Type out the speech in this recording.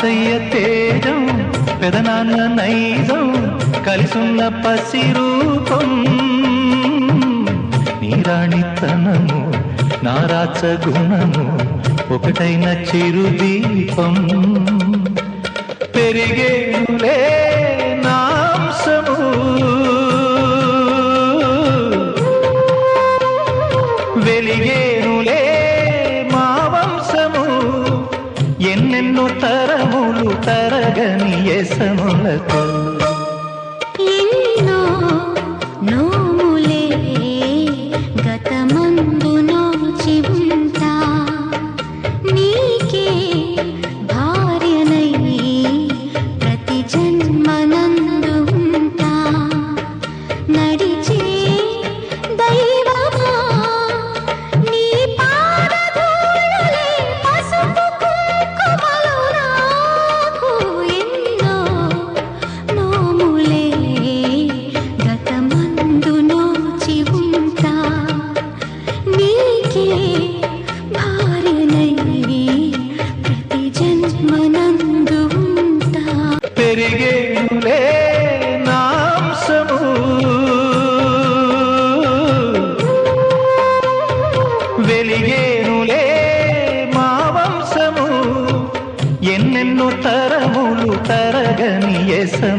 తాతయ్య తేజం పెదనాన్న నైజం కలిసున్న పసి రూపం నీరాణితనము నారాచ గుణము ఒకటైన చిరుదీపం పెరిగేనులే నాంసము వెలిగేనులే మా వంశము ఎన్నెన్నో తరములు తరగని యసములతో ఎన్నో నోములే గతమందు నోచి ఉంటా నీకే భార్యనై ప్రతి జన్మనందు ఉంటా నడిచే దైవమా నీ పాదధూళులే పసుపు కుంకుమలు నాకు ఎన్నో నోములే గతమందు నోచి ఉంటా నీకే భార్యనై ప్రతి జన్మనందు ఉంటా పెరిగేనులే నాంసము వెలిగేనులే మా వంశము ఎన్నెన్నో తరములు తరగని యసము